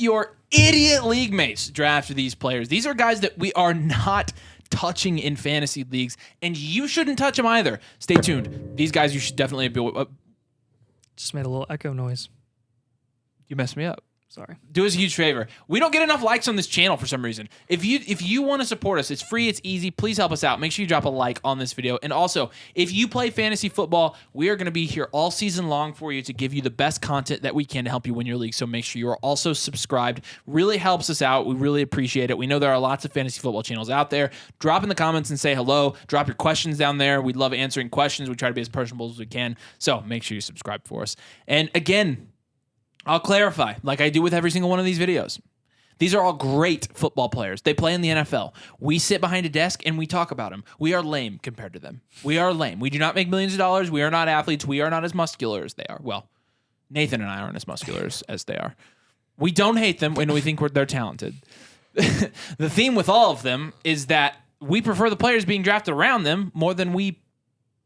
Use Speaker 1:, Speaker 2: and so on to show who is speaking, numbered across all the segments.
Speaker 1: your idiot league mates draft these players. These are guys that we are not touching in fantasy leagues, and you shouldn't touch them either. Stay tuned. These guys you should definitely be...
Speaker 2: Just made a little echo noise.
Speaker 1: You messed me up.
Speaker 2: Sorry.
Speaker 1: Do us a huge favor. We don't get enough likes on this channel for some reason. If you want to support us, it's free, it's easy. Please help us out. Make sure you drop a like on this video. And also, if you play fantasy football, we are going to be here all season long for you to give you the best content that we can to help you win your league. So make sure you are also subscribed. Really helps us out. We really appreciate it. We know there are lots of fantasy football channels out there. Drop in the comments and say hello. Drop your questions down there. We love answering questions. We try to be as personable as we can. So make sure you subscribe for us. And again, I'll clarify, like I do with every single one of these videos. These are all great football players. They play in the NFL. We sit behind a desk and we talk about them. We are lame compared to them. We are lame. We do not make millions of dollars. We are not athletes. We are not as muscular as they are. Well, Nathan and I aren't as muscular as they are. We don't hate them when we think they're talented. The theme with all of them is that we prefer the players being drafted around them more than we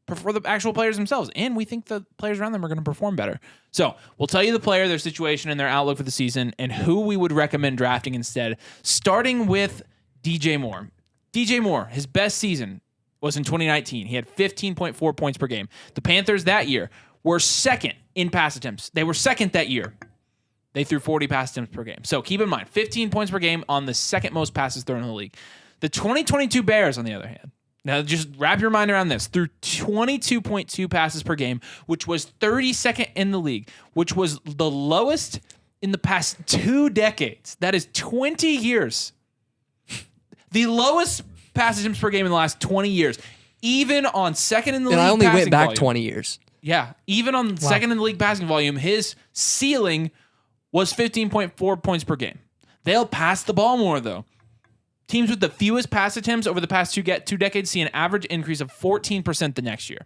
Speaker 1: prefer the actual players themselves, and we think the players around them are going to perform better. So we'll tell you the player, their situation, and their outlook for the season, and who we would recommend drafting instead, starting with DJ Moore. DJ Moore, his best season was in 2019. He had 15.4 points per game. The Panthers that year were second in pass attempts. They were second that year. They threw 40 pass attempts per game. So keep in mind, 15 points per game on the second most passes thrown in the league. The 2022 Bears, on the other hand, now, just wrap your mind around this. Through 22.2 passes per game, which was 32nd in the league, which was the lowest in the past 2 decades. That is 20 years. The lowest pass attempts per game in the last 20 years. Even on second in the league
Speaker 3: And I only went back
Speaker 1: volume.
Speaker 3: 20 years.
Speaker 1: Yeah. Even on second in the league passing volume, his ceiling was 15.4 points per game. They'll pass the ball more, though. Teams with the fewest pass attempts over the past 2 decades see an average increase of 14% the next year.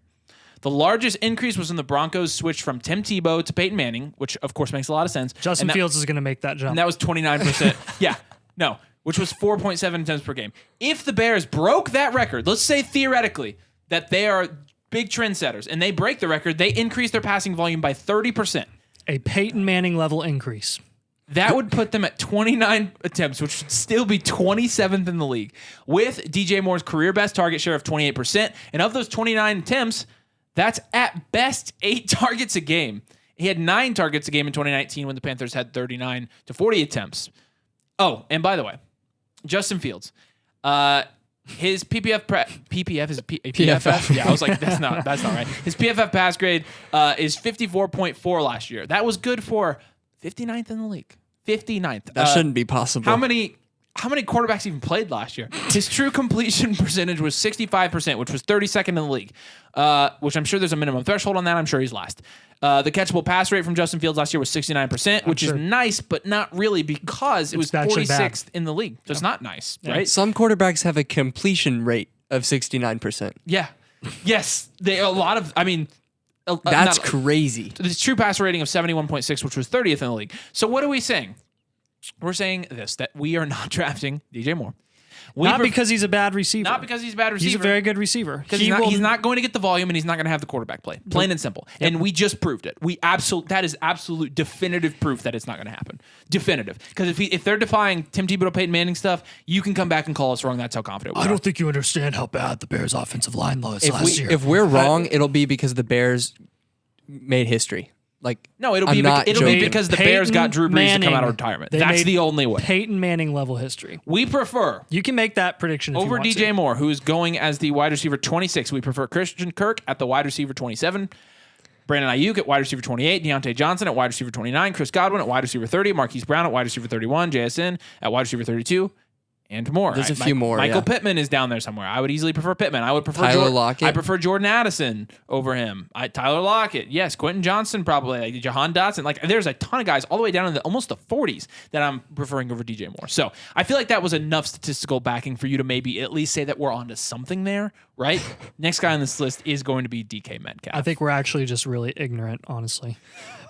Speaker 1: The largest increase was when the Broncos switched from Tim Tebow to Peyton Manning, which of course makes a lot of sense.
Speaker 2: Justin Fields is going to make that jump.
Speaker 1: And that was 29%. Yeah, no, which was 4.7 attempts per game. If the Bears broke that record, let's say theoretically that they are big trendsetters and they break the record, they increase their passing volume by 30%.
Speaker 2: A Peyton Manning level increase.
Speaker 1: That would put them at 29 attempts, which would still be 27th in the league, with DJ Moore's career best target share of 28%. And of those 29 attempts, that's at best 8 targets a game. He had 9 targets a game in 2019 when the Panthers had 39 to 40 attempts. Oh, and by the way, Justin Fields, his PPF is PFF. Yeah, I was like, that's not right. His PFF pass grade is 54.4 last year. That was good for 59th in the league. 59th.
Speaker 3: That shouldn't be possible.
Speaker 1: How many quarterbacks even played last year? His true completion percentage was 65%, which was 32nd in the league, which I'm sure there's a minimum threshold on that. I'm sure he's last. The catchable pass rate from Justin Fields last year was 69%, which is nice, but not really because it was 46th in the league. So it's not nice, right?
Speaker 3: Some quarterbacks have a completion rate of 69%.
Speaker 1: Yeah. Yes.
Speaker 3: That's crazy.
Speaker 1: The true pass rating of 71.6, which was 30th in the league. So what are we saying? We're saying this, that we are not drafting DJ Moore.
Speaker 2: Because he's a bad receiver.
Speaker 1: Not because he's a bad receiver.
Speaker 2: He's a very good receiver.
Speaker 1: Because he's not going to get the volume and he's not going to have the quarterback play. Plain and simple. Yep. And we just proved it. That is absolute definitive proof that it's not going to happen. Definitive. Because if they're defying Tim Tebow, Peyton Manning stuff, you can come back and call us wrong. That's how confident we are.
Speaker 2: I don't think you understand how bad the Bears' offensive line was last year.
Speaker 3: If we're wrong, it'll be because the Bears made history.
Speaker 1: It'll be because the Bears got Drew Brees to come out of retirement. That's the only way.
Speaker 2: Peyton Manning level history.
Speaker 1: We prefer.
Speaker 2: You can make that prediction if
Speaker 1: over
Speaker 2: you want
Speaker 1: DJ Moore, who is going as the wide receiver 26. We prefer Christian Kirk at the wide receiver 27. Brandon Ayuk at wide receiver 28. Deontay Johnson at wide receiver 29. Chris Godwin at wide receiver 30. Marquise Brown at wide receiver 31. JSN at wide receiver 32. And more.
Speaker 3: There's a few more.
Speaker 1: Michael Pittman is down there somewhere. I would easily prefer Pittman. I would prefer
Speaker 3: Tyler Lockett.
Speaker 1: I prefer Jordan Addison over him. Tyler Lockett. Yes. Quentin Johnson probably. Jahan Dotson. There's a ton of guys all the way down in almost the 40s that I'm preferring over DJ Moore. So I feel like that was enough statistical backing for you to maybe at least say that we're onto something there. right? Next guy on this list is going to be DK Metcalf.
Speaker 4: I think we're actually just really ignorant, honestly.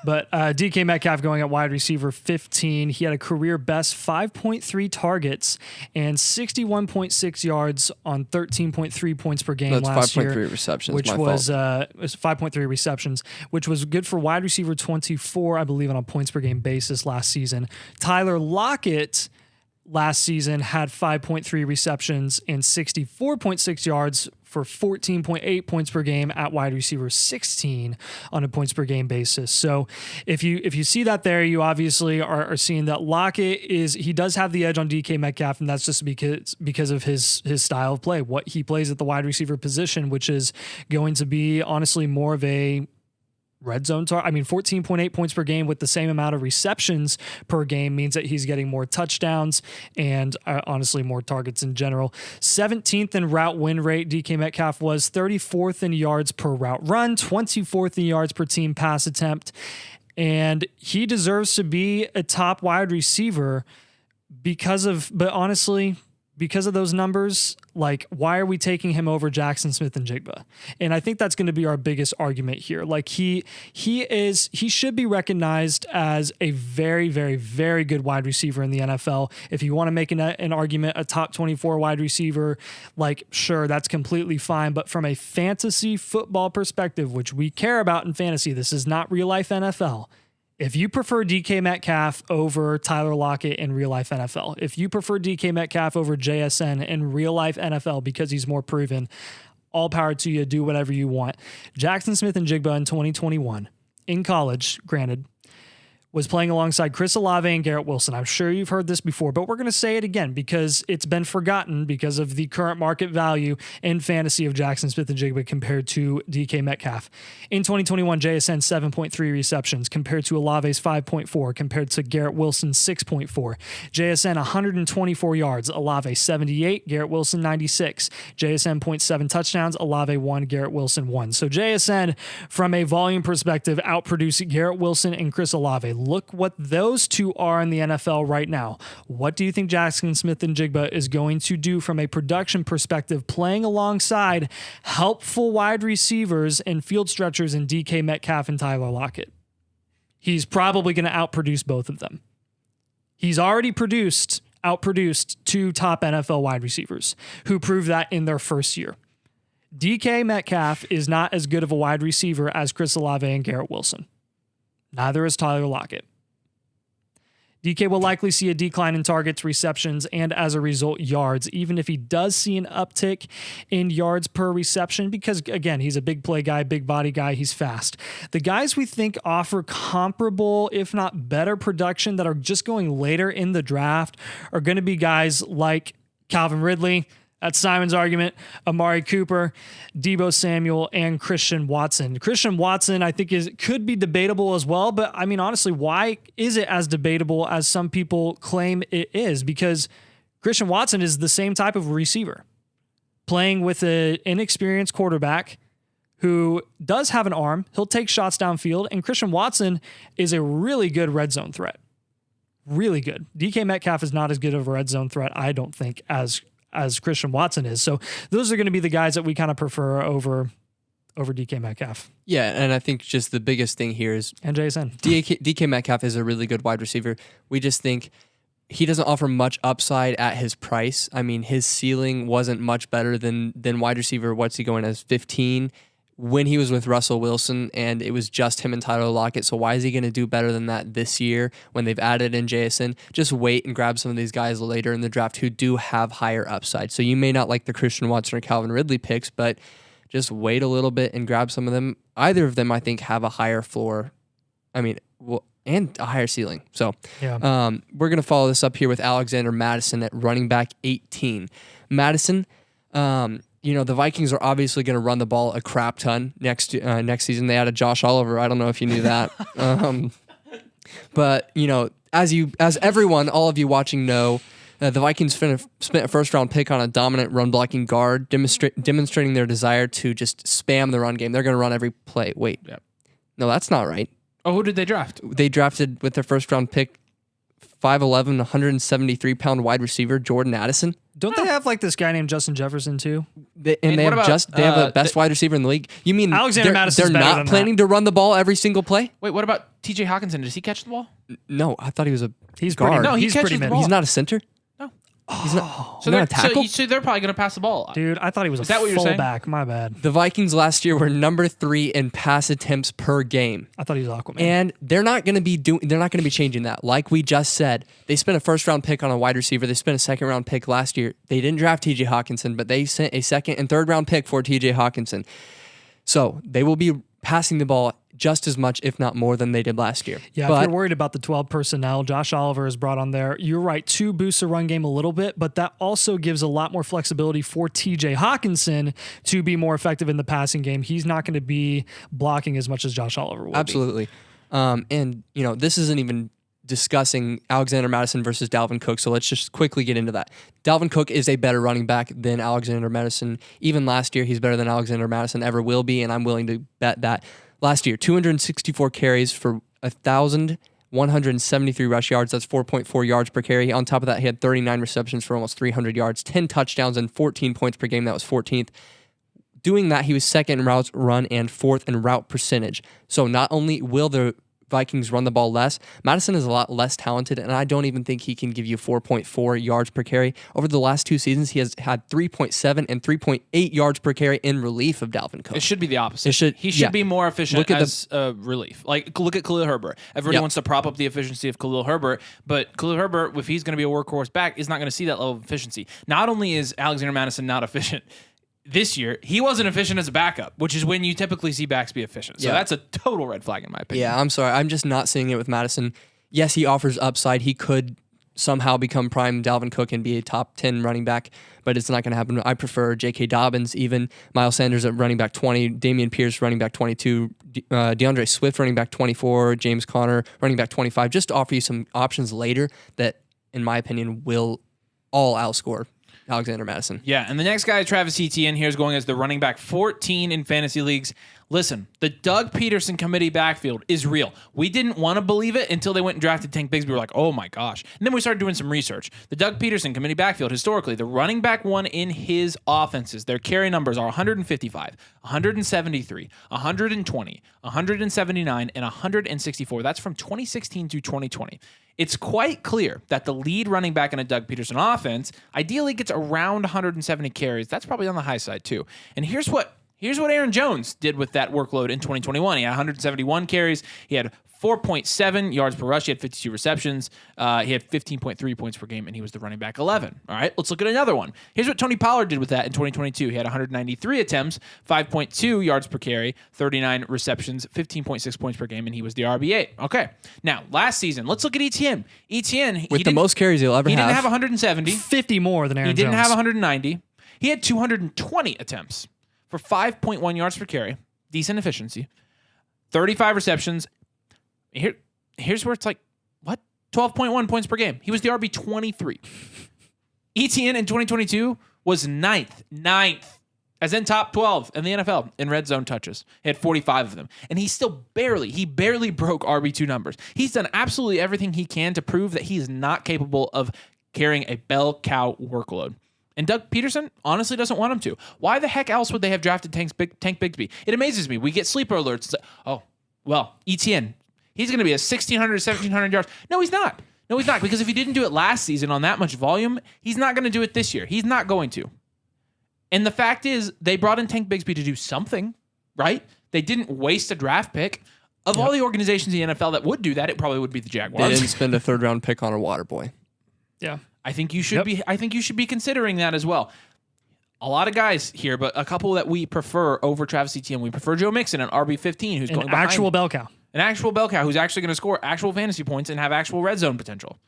Speaker 4: But DK Metcalf going at wide receiver 15. He had a career best 5.3 targets and 61.6 yards on 13.3 points per game last year.
Speaker 3: 5.3 receptions,
Speaker 4: which
Speaker 3: my
Speaker 4: was
Speaker 3: fault.
Speaker 4: 5.3 receptions, which was good for wide receiver 24, I believe, on a points per game basis last season. Tyler Lockett last season had 5.3 receptions and 64.6 yards for 14.8 points per game at wide receiver 16 on a points per game basis. So if you see that there, you obviously are seeing that Lockett he does have the edge on DK Metcalf, and that's just because of his style of play, what he plays at the wide receiver position, which is going to be honestly more of a red zone target. I mean, 14.8 points per game with the same amount of receptions per game means that he's getting more touchdowns and honestly more targets in general. 17th in route win rate, DK Metcalf was 34th in yards per route run, 24th in yards per team pass attempt. And he deserves to be a top wide receiver because of those numbers. Like, why are we taking him over Jackson Smith-Njigba? And I think that's going to be our biggest argument here. Like, he should be recognized as a very, very, very good wide receiver in the NFL. If you want to make an argument, a top 24 wide receiver, like, sure, that's completely fine. But from a fantasy football perspective, which we care about in fantasy, this is not real life NFL. If you prefer DK Metcalf over Tyler Lockett in real life NFL, if you prefer DK Metcalf over JSN in real life NFL because he's more proven, all power to you. Do whatever you want. Jackson Smith-Njigba in 2021 in college, granted, was playing alongside Chris Olave and Garrett Wilson. I'm sure you've heard this before, but we're going to say it again because it's been forgotten because of the current market value in fantasy of Jackson Smith-Njigba compared to DK Metcalf. In 2021, JSN 7.3 receptions compared to Olave's 5.4, compared to Garrett Wilson's 6.4. JSN 124 yards, Olave 78, Garrett Wilson 96. JSN 0.7 touchdowns, Olave 1, Garrett Wilson 1. So JSN, from a volume perspective, outproduced Garrett Wilson and Chris Olave. Look what those two are in the NFL right now. What do you think Jackson Smith-Njigba is going to do from a production perspective, playing alongside helpful wide receivers and field stretchers in DK Metcalf and Tyler Lockett? He's probably going to outproduce both of them. He's already outproduced two top NFL wide receivers who proved that in their first year. DK Metcalf is not as good of a wide receiver as Chris Olave and Garrett Wilson. Neither is Tyler Lockett. DK will likely see a decline in targets, receptions, and as a result, yards, even if he does see an uptick in yards per reception, because, again, he's a big play guy, big body guy, he's fast. The guys we think offer comparable, if not better production that are just going later in the draft are going to be guys like Calvin Ridley, that's Simon's argument, Amari Cooper, Deebo Samuel, and Christian Watson. Christian Watson, I think, could be debatable as well, but I mean, honestly, why is it as debatable as some people claim it is? Because Christian Watson is the same type of receiver, playing with an inexperienced quarterback who does have an arm. He'll take shots downfield, and Christian Watson is a really good red zone threat. Really good. DK Metcalf is not as good of a red zone threat, I don't think, as Christian Watson is. So those are going to be the guys that we kind of prefer over DK Metcalf.
Speaker 3: Yeah, and I think just the biggest thing here is
Speaker 4: and JSN.
Speaker 3: DK Metcalf is a really good wide receiver. We just think he doesn't offer much upside at his price. I mean, his ceiling wasn't much better than wide receiver. What's he going as 15? When he was with Russell Wilson, and it was just him and Tyler Lockett. So why is he going to do better than that this year when they've added in JSN? Just wait and grab some of these guys later in the draft who do have higher upside. So you may not like the Christian Watson or Calvin Ridley picks, but just wait a little bit and grab some of them. Either of them, I think, have a higher floor. I mean, and a higher ceiling. So
Speaker 4: yeah.
Speaker 3: We're going to follow this up here with Alexander Mattison at running back 18. Mattison, the Vikings are obviously going to run the ball a crap ton next season. They added Josh Oliver. I don't know if you knew that. But as everyone, all of you watching know, the Vikings spent a first-round pick on a dominant run-blocking guard, demonstrating their desire to just spam the run game. They're going to run every play. Wait.
Speaker 1: Yep.
Speaker 3: No, that's not right.
Speaker 1: Oh, who did they draft?
Speaker 3: They drafted with their first-round pick 5'11", 173-pound wide receiver Jordan Addison.
Speaker 4: Don't they have like this guy named Justin Jefferson too?
Speaker 3: They
Speaker 1: what
Speaker 3: have
Speaker 1: about,
Speaker 3: they have the best wide receiver in the league. You mean
Speaker 4: Alexander Madison's
Speaker 3: they're
Speaker 4: better
Speaker 3: not
Speaker 4: than
Speaker 3: planning to run the ball every single play?
Speaker 1: Wait, what about TJ Hawkinson? Does he catch the ball?
Speaker 3: No, I thought he was a
Speaker 4: He's
Speaker 3: guard.
Speaker 4: pretty.
Speaker 1: No, he
Speaker 4: he's
Speaker 1: catches
Speaker 4: pretty
Speaker 1: the
Speaker 4: mid.
Speaker 1: ball.
Speaker 3: He's not a center.
Speaker 1: No.
Speaker 3: He's not.
Speaker 1: So
Speaker 3: not a
Speaker 1: they're
Speaker 3: tackle.
Speaker 1: so they're probably going to pass the ball a lot.
Speaker 4: Dude, I thought he was
Speaker 1: Is that what you're saying?
Speaker 4: fullback. My bad.
Speaker 3: The Vikings last year were number 3 in pass attempts per game.
Speaker 4: I thought he was Aquaman.
Speaker 3: And they're not going to be changing that. Like we just said, they spent a first round pick on a wide receiver. They spent a second round pick last year. They didn't draft TJ Hawkinson, but they sent a second and third round pick for TJ Hawkinson. So they will be passing the ball just as much, if not more, than they did last year.
Speaker 4: Yeah,
Speaker 3: but
Speaker 4: if you're worried about the 12 personnel, Josh Oliver is brought on there. You're right, 2 boosts the run game a little bit, but that also gives a lot more flexibility for TJ Hawkinson to be more effective in the passing game. He's not going to be blocking as much as Josh Oliver will.
Speaker 3: absolutely. And, this isn't even discussing Alexander Mattison versus Dalvin Cook, so let's just quickly get into that. Dalvin Cook is a better running back than Alexander Mattison. Even last year, he's better than Alexander Mattison ever will be, and I'm willing to bet that. Last year, 264 carries for 1,173 rush yards. That's 4.4 yards per carry. On top of that, he had 39 receptions for almost 300 yards, 10 touchdowns, and 14 points per game. That was 14th. Doing that, he was second in routes run and 4th in route percentage. So not only will the Vikings run the ball less, Mattison is a lot less talented, and I don't even think he can give you 4.4 yards per carry. Over the last 2 seasons, he has had 3.7 and 3.8 yards per carry in relief of Dalvin Cook.
Speaker 1: It should be the opposite. He should
Speaker 3: yeah.
Speaker 1: be more efficient
Speaker 3: Look at
Speaker 1: as relief. Like, look at Khalil Herbert. Everybody
Speaker 3: Yep.
Speaker 1: wants to prop up the efficiency of Khalil Herbert, but Khalil Herbert, if he's going to be a workhorse back, is not going to see that level of efficiency. Not only is Alexander Mattison not efficient this year, he wasn't efficient as a backup, which is when you typically see backs be efficient. So
Speaker 3: Yeah.
Speaker 1: that's a total red flag in my opinion.
Speaker 3: Yeah, I'm sorry. I'm just not seeing it with Mattison. Yes, he offers upside. He could somehow become prime Dalvin Cook and be a top 10 running back, but it's not going to happen. I prefer J.K. Dobbins, even Miles Sanders at running back 20, Damian Pierce running back 22, DeAndre Swift running back 24, James Conner running back 25, just to offer you some options later that, in my opinion, will all outscore Alexander Mattison.
Speaker 1: Yeah, and the next guy, Travis Etienne, here is going as the running back 14 in fantasy leagues. Listen, the Doug Peterson committee backfield is real. We didn't want to believe it until they went and drafted Tank Bigsby. We were like, oh my gosh. And then we started doing some research. The Doug Peterson committee backfield, historically, the running back one in his offenses, their carry numbers are 155, 173, 120, 179, and 164. That's from 2016 to 2020. It's quite clear that the lead running back in a Doug Peterson offense ideally gets around 170 carries. That's probably on the high side too. And here's what Aaron Jones did with that workload in 2021. He had 171 carries. He had 4.7 yards per rush. He had 52 receptions. He had 15.3 points per game, and he was the running back 11. All right, let's look at another one. Here's what Tony Pollard did with that in 2022. He had 193 attempts, 5.2 yards per carry, 39 receptions, 15.6 points per game, and he was the RB8. Okay, now last season, let's look at Etienne. Etienne,
Speaker 3: With the most carries he'll ever
Speaker 1: he
Speaker 3: have.
Speaker 1: didn't have 170.
Speaker 4: 50 more than Aaron
Speaker 1: He didn't
Speaker 4: Jones.
Speaker 1: have 190. He had 220 attempts for 5.1 yards per carry. Decent efficiency. 35 receptions. Here's where it's like, what? 12.1 points per game. He was the RB 23. Etienne in 2022 was ninth, as in top 12 in the NFL in red zone touches. He had 45 of them. And he barely broke RB2 numbers. He's done absolutely everything he can to prove that he is not capable of carrying a bell cow workload. And Doug Peterson honestly doesn't want him to. Why the heck else would they have drafted Tank Bigsby? It amazes me. We get sleeper alerts. It's like, oh, well, Etienne, he's going to be a 1,600, 1,700 yards. No, he's not. Because if he didn't do it last season on that much volume, he's not going to do it this year. He's not going to. And the fact is, they brought in Tank Bigsby to do something, right? They didn't waste a draft pick. Of all the organizations in the NFL that would do that, it probably would be the Jaguars.
Speaker 3: They didn't spend a third round pick on a water boy.
Speaker 4: Yeah.
Speaker 1: I think you should be. I think you should be considering that as well. A lot of guys here, but a couple that we prefer over Travis Etienne. We prefer Joe Mixon, an RB15, who's going behind.
Speaker 4: Actual bell cow.
Speaker 1: An actual bell cow who's actually going to score actual fantasy points and have actual red zone potential.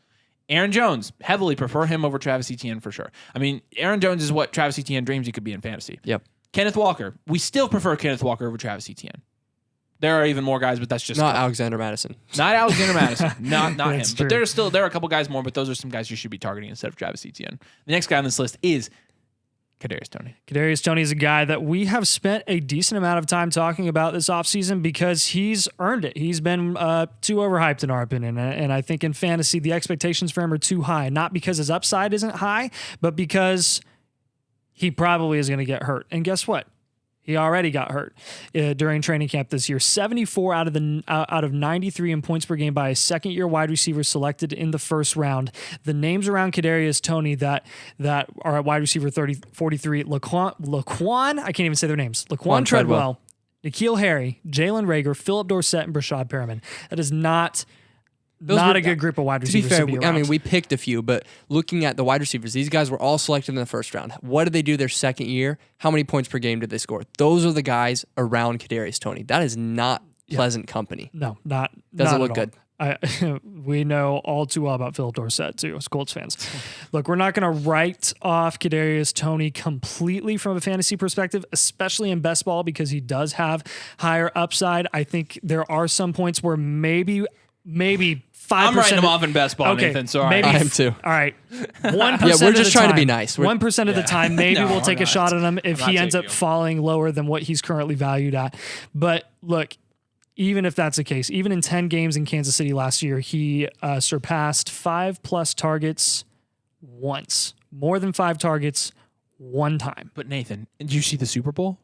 Speaker 1: Aaron Jones, heavily prefer him over Travis Etienne for sure. I mean, Aaron Jones is what Travis Etienne dreams he could be in fantasy.
Speaker 3: Yep.
Speaker 1: Kenneth Walker, we still prefer Kenneth Walker over Travis Etienne. There are even more guys, but that's just
Speaker 3: Not Alexander Mattison.
Speaker 1: Not Alexander Madison. Not him.
Speaker 4: That's true.
Speaker 1: But there are a couple guys more, but those are some guys you should be targeting instead of Travis Etienne. The next guy on this list is Kadarius Toney.
Speaker 4: Kadarius Toney is a guy that we have spent a decent amount of time talking about this offseason because he's earned it. He's been too overhyped in our opinion. And I think in fantasy, the expectations for him are too high, not because his upside isn't high, but because he probably is going to get hurt. And guess what? He already got hurt during training camp this year. 74 out of 93 in points per game by a second-year wide receiver selected in the first round. The names around Kadarius Toney that are at wide receiver 43, Laquan, I can't even say their names. Laquan Treadwell, N'Keal Harry, Jalen Reagor, Philip Dorsett, and Brashad Perriman. That is not a good group of wide receivers.
Speaker 3: To be fair, I mean, we picked a few, but looking at the wide receivers, these guys were all selected in the first round. What did they do their second year? How many points per game did they score? Those are the guys around Kadarius Toney. That is not pleasant company.
Speaker 4: No,
Speaker 3: doesn't
Speaker 4: not
Speaker 3: look good.
Speaker 4: We know all too well about Philip Dorsett too, as Colts fans. Look, we're not going to write off Kadarius Toney completely from a fantasy perspective, especially in best ball, because he does have higher upside. I think there are some points where maybe 5%.
Speaker 1: I'm writing him off in best ball,
Speaker 4: okay,
Speaker 1: Nathan. Sorry.
Speaker 4: maybe,
Speaker 3: I am too.
Speaker 4: All right. 1%
Speaker 3: Yeah, we're
Speaker 4: of
Speaker 3: just
Speaker 4: the
Speaker 3: trying to
Speaker 4: time,
Speaker 3: be nice.
Speaker 4: 1% of the time, maybe
Speaker 1: No,
Speaker 4: we'll
Speaker 1: we're
Speaker 4: take a
Speaker 1: not.
Speaker 4: shot at him if
Speaker 1: I'm
Speaker 4: he
Speaker 1: not
Speaker 4: ends up
Speaker 1: taking him.
Speaker 4: falling lower than what he's currently valued at. But look, even if that's the case, even in 10 games in Kansas City last year, he surpassed 5+ targets once. More than 5 targets one time.
Speaker 1: But Nathan, did you see the Super Bowl?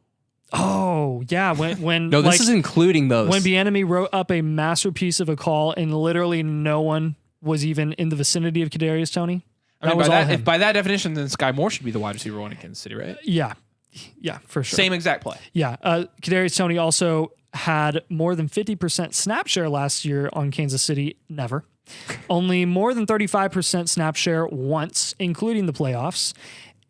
Speaker 4: Oh, yeah. When
Speaker 3: No, this is including those.
Speaker 4: when Bieniemy wrote up a masterpiece of a call and literally no one was even in the vicinity of Kadarius Toney.
Speaker 1: I mean,
Speaker 4: was all him.
Speaker 1: if by that definition, then Sky Moore should be the wide receiver one in Kansas City, right?
Speaker 4: Yeah, for sure.
Speaker 1: Same exact play.
Speaker 4: Yeah. Kadarius Toney also had more than 50% snap share last year on Kansas City. Never. Only more than 35% snap share once, including the playoffs.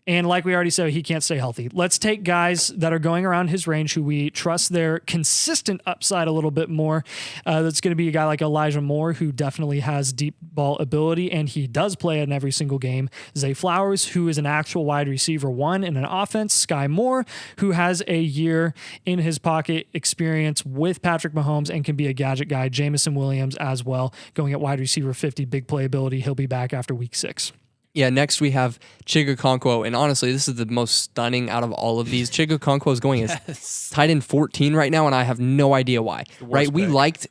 Speaker 4: And like we already said, he can't stay healthy. Let's take guys that are going around his range who we trust their consistent upside a little bit more. That's going to be a guy like Elijah Moore, who definitely has deep ball ability, and he does play in every single game. Zay Flowers, who is an actual wide receiver one in an offense. Sky Moore, who has a year in his pocket experience with Patrick Mahomes and can be a gadget guy. Jamison Williams as well, going at wide receiver 50, big playability. He'll be back after week 6.
Speaker 3: Yeah, next we have Chig Okonkwo, and honestly, this is the most stunning out of all of these. Chig Okonkwo is going as tight end 14 right now, and I have no idea why. Right? We liked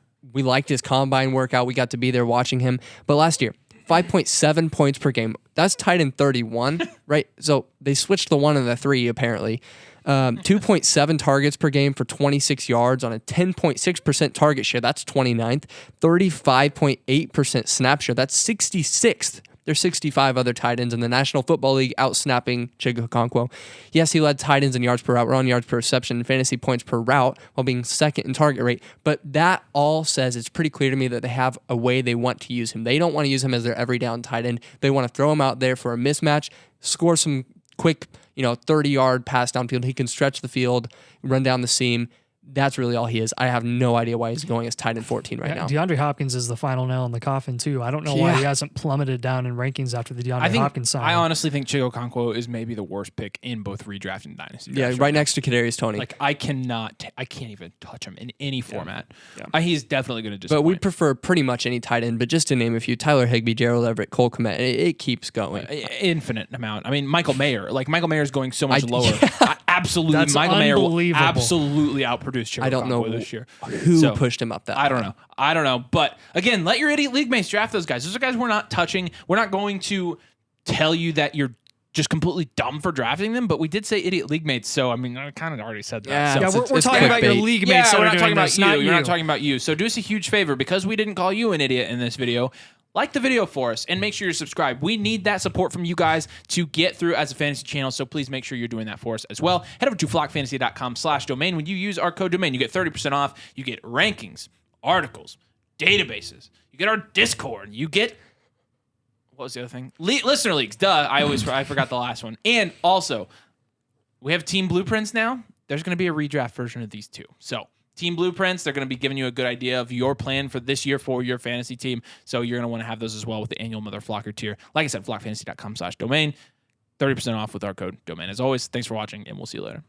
Speaker 3: his combine workout. We got to be there watching him. But last year, 5.7 points per game. That's tight end 31, right? So they switched the 1 and the 3 apparently. 2.7 targets per game for 26 yards on a 10.6% target share. That's 29th. 35.8% snap share. That's 66th. There's 65 other tight ends in the National Football League outsnapping Chig Okonkwo. Yes, he led tight ends in yards per route, run yards per reception, and fantasy points per route while being second in target rate. But that all says it's pretty clear to me that they have a way they want to use him. They don't want to use him as their every down tight end. They want to throw him out there for a mismatch, score some quick, 30-yard pass downfield. He can stretch the field, run down the seam. That's really all he is. I have no idea why he's going as tight end 14 right now.
Speaker 4: DeAndre Hopkins is the final nail in the coffin, too. I don't know why he hasn't plummeted down in rankings after the Hopkins signing.
Speaker 1: I honestly think Chig Okonkwo is maybe the worst pick in both redraft and dynasty.
Speaker 3: Yeah, right next to Kadarius Toney.
Speaker 1: Like, I can't even touch him in any format. Yeah. He's definitely going to disappoint.
Speaker 3: But we prefer pretty much any tight end. But just to name a few, Tyler Higbee, Gerald Everett, Cole Kmet, it keeps going.
Speaker 1: Infinite amount. I mean, Michael Mayer. Michael Mayer is going so much lower.
Speaker 4: Absolutely.
Speaker 1: That's Michael Mayer will absolutely outproduce Chig
Speaker 3: I don't know
Speaker 1: this year.
Speaker 3: Who pushed him up that
Speaker 1: I don't know. But again, let your idiot league mates draft those guys. Those are guys we're not touching. We're not going to tell you that you're just completely dumb for drafting them, but we did say idiot league mates. So, I mean, I kind of already said that.
Speaker 4: Yeah,
Speaker 1: so
Speaker 4: we're talking about your league mates.
Speaker 1: Yeah, we're not talking
Speaker 4: about
Speaker 1: you. You're not talking about you. So do us a huge favor, because we didn't call you an idiot in this video. Like the video for us and make sure you're subscribed. We need that support from you guys to get through as a fantasy channel, so please make sure you're doing that for us as well. Head over to flockfantasy.com/domain. When you use our code domain, you get 30% off. You get rankings, articles, databases. You get our Discord. You get, what was the other thing? Listener leagues. Duh. I forgot the last one. And also, we have team blueprints now. There's going to be a redraft version of these too. So, team blueprints, they're going to be giving you a good idea of your plan for this year for your fantasy team. So you're going to want to have those as well with the annual Mother Flocker tier. Like I said, flockfantasy.com/domain. 30% off with our code domain. As always, thanks for watching, and we'll see you later.